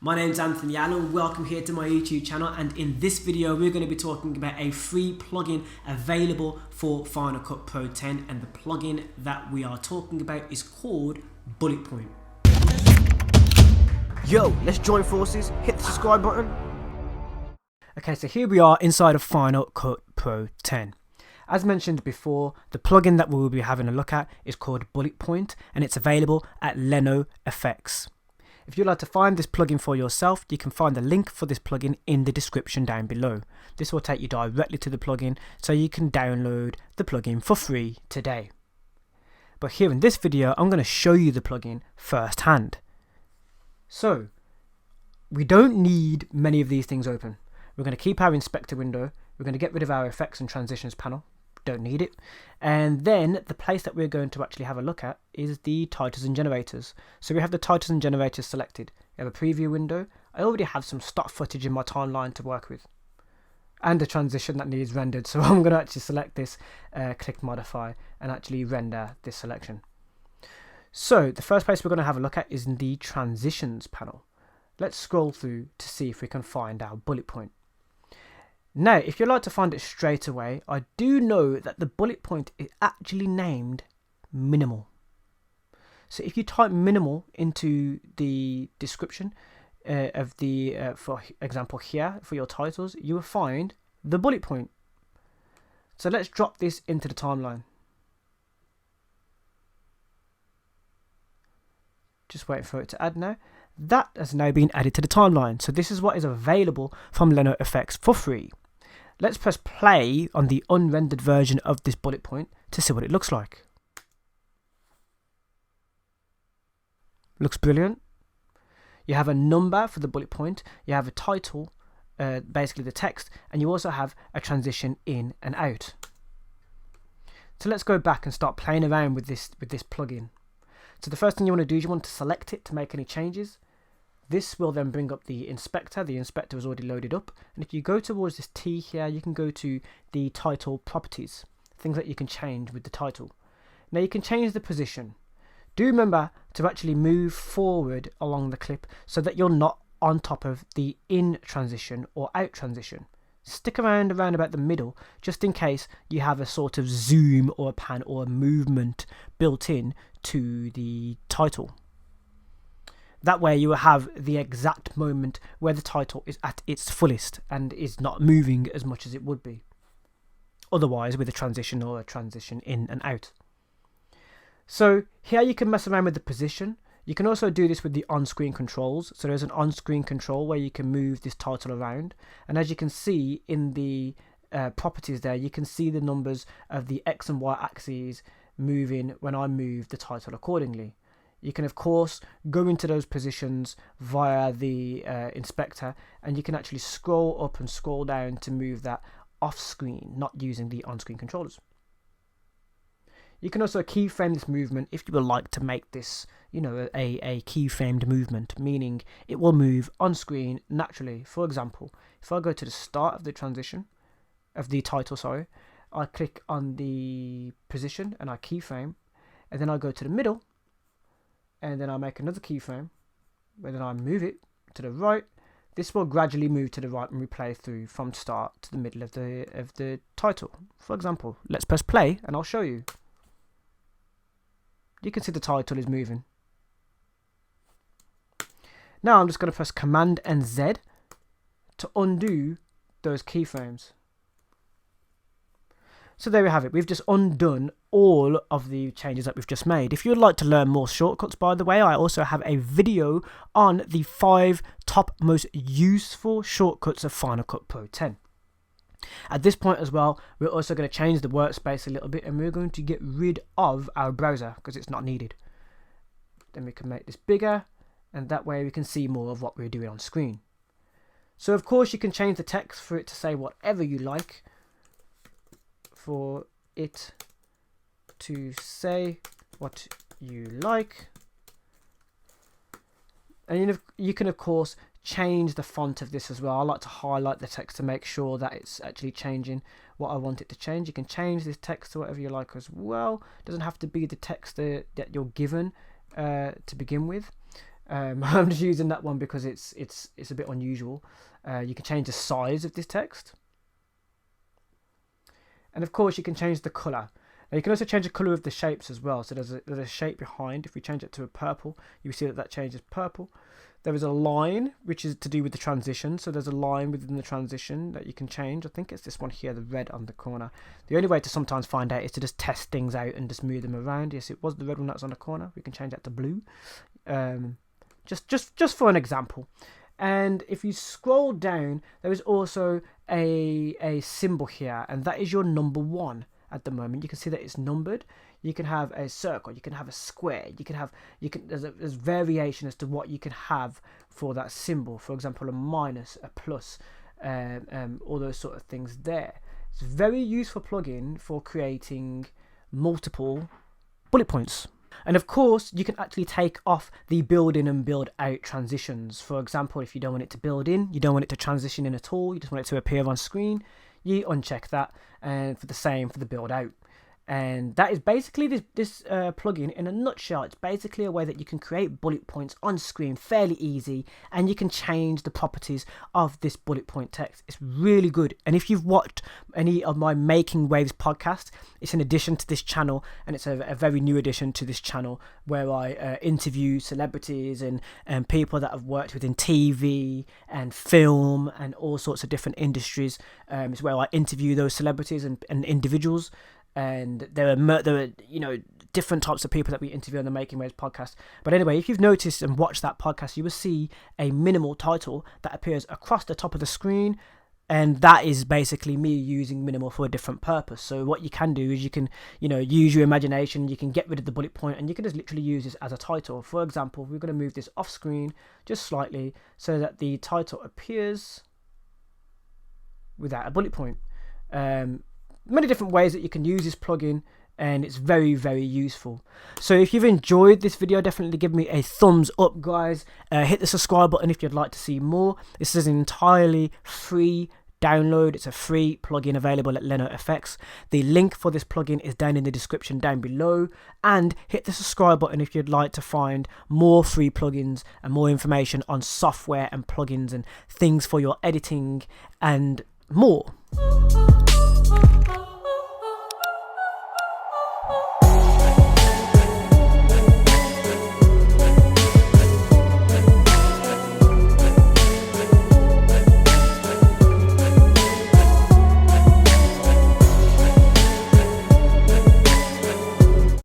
My name's Anthony Allen, welcome here to my YouTube channel, and in this video we're going to be talking about a free plugin available for Final Cut Pro 10, and the plugin that we are talking about is called Bulletpoint. Yo, let's join forces, hit the subscribe button. Okay, so here we are inside of Final Cut Pro 10. As mentioned before, the plugin that we will be having a look at is called Bulletpoint, and it's available at LenoFX. If you'd like to find this plugin for yourself, you can find the link for this plugin in the description down below. This will take you directly to the plugin, so you can download the plugin for free today. But here in this video, I'm going to show you the plugin firsthand. So, we don't need many of these things open. We're going to keep our inspector window. We're going to get rid of our effects and transitions panel. Don't need it. And then the place that we're going to actually have a look at is the titles and generators. So we have the titles and generators selected. We have a preview window. I already have some stock footage in my timeline to work with, and a transition that needs rendered. So I'm going to actually select this, click modify, and actually render this selection. So the first place we're going to have a look at is in the transitions panel. Let's scroll through to see if we can find our bullet point. Now, if you'd like to find it straight away, I do know that the bullet point is actually named minimal. So if you type minimal into the description of the, for example here, for your titles, you will find the bullet point. So let's drop this into the timeline. Just waiting for it to add now. That has now been added to the timeline. So this is what is available from LenoFX for free. Let's press play on the unrendered version of this bullet point to see what it looks like. Looks brilliant. You have a number for the bullet point, you have a title, basically the text, and you also have a transition in and out. So let's go back and start playing around with this plugin. So the first thing you want to do is you want to select it to make any changes. This will then bring up the inspector. The inspector is already loaded up. And if you go towards this T here, you can go to the title properties, things that you can change with the title. Now you can change the position. Do remember to actually move forward along the clip so that you're not on top of the in transition or out transition. Stick around about the middle, just in case you have a sort of zoom or a pan or a movement built in to the title. That way you will have the exact moment where the title is at its fullest and is not moving as much as it would be otherwise with a transition or a transition in and out. So here you can mess around with the position. You can also do this with the on-screen controls. So there's an on-screen control where you can move this title around, and as you can see in the properties there, you can see the numbers of the X and Y axes moving when I move the title accordingly. You can of course go into those positions via the inspector, and you can actually scroll up and scroll down to move that off screen, not using the on-screen controllers. You can also keyframe this movement if you would like to make this, you know, a keyframed movement, meaning it will move on screen naturally. For example, if I go to the start of the transition, of the title, sorry, I click on the position and I keyframe, and then I go to the middle, and then I make another keyframe, and then I move it to the right. This will gradually move to the right and we play through from start to the middle of the title. For example, let's press play and I'll show you. You can see the title is moving. Now I'm just going to press Command and Z to undo those keyframes. So there we have it. We've just undone all of the changes that we've just made. If you'd like to learn more shortcuts, by the way, I also have a video on the 5 top most useful shortcuts of Final Cut Pro 10. At this point as well, we're also going to change the workspace a little bit, and we're going to get rid of our browser because it's not needed. Then we can make this bigger, and that way we can see more of what we're doing on screen. So of course you can change the text for it to say whatever you like. For it to say what you like. And you can of course change the font of this as well. I like to highlight the text to make sure that it's actually changing what I want it to change. You can change this text to whatever you like as well. It doesn't have to be the text that you're given to begin with. I'm just using that one because it's a bit unusual. You can change the size of this text, and of course you can change the color. Now you can also change the color of the shapes as well. So there's a shape behind. If we change it to a purple, you see that changes purple. There is a line which is to do with the transition. So there's a line within the transition that you can change. I think it's this one here, the red on the corner. The only way to sometimes find out is to just test things out and just move them around. Yes, it was the red one that's on the corner. We can change that to blue. Just for an example. And if you scroll down, there is also a symbol here, and that is your number 1 at the moment. You can see that it's numbered. You can have a circle, you can have a square, there's variation as to what you can have for that symbol. For example, a minus, a plus, all those sort of things there. It's a very useful plugin for creating multiple bullet points. And of course, you can actually take off the build in and build out transitions. For example, if you don't want it to build in, you don't want it to transition in at all, you just want it to appear on screen, you uncheck that, and for the same for the build out. And that is basically this plugin in a nutshell. It's basically a way that you can create bullet points on screen fairly easy, and you can change the properties of this bullet point text. It's really good. And if you've watched any of my Making Waves podcast, it's an addition to this channel, and it's a very new addition to this channel where I interview celebrities and people that have worked within TV and film and all sorts of different industries. It's where I interview those celebrities and individuals. And there are different types of people that we interview on the Making Waves podcast. But anyway, if you've noticed and watched that podcast, you will see a minimal title that appears across the top of the screen, and that is basically me using minimal for a different purpose. So what you can do is you can use your imagination. You can get rid of the bullet point, and you can just literally use this as a title. For example, we're going to move this off screen just slightly so that the title appears without a bullet point. Many different ways that you can use this plugin, and it's very, very useful. So if you've enjoyed this video, definitely give me a thumbs up, guys. Hit the subscribe button if you'd like to see more. This is an entirely free download. It's a free plugin available at Leno FX. The link for this plugin is down in the description down below, and hit the subscribe button if you'd like to find more free plugins and more information on software and plugins and things for your editing and more.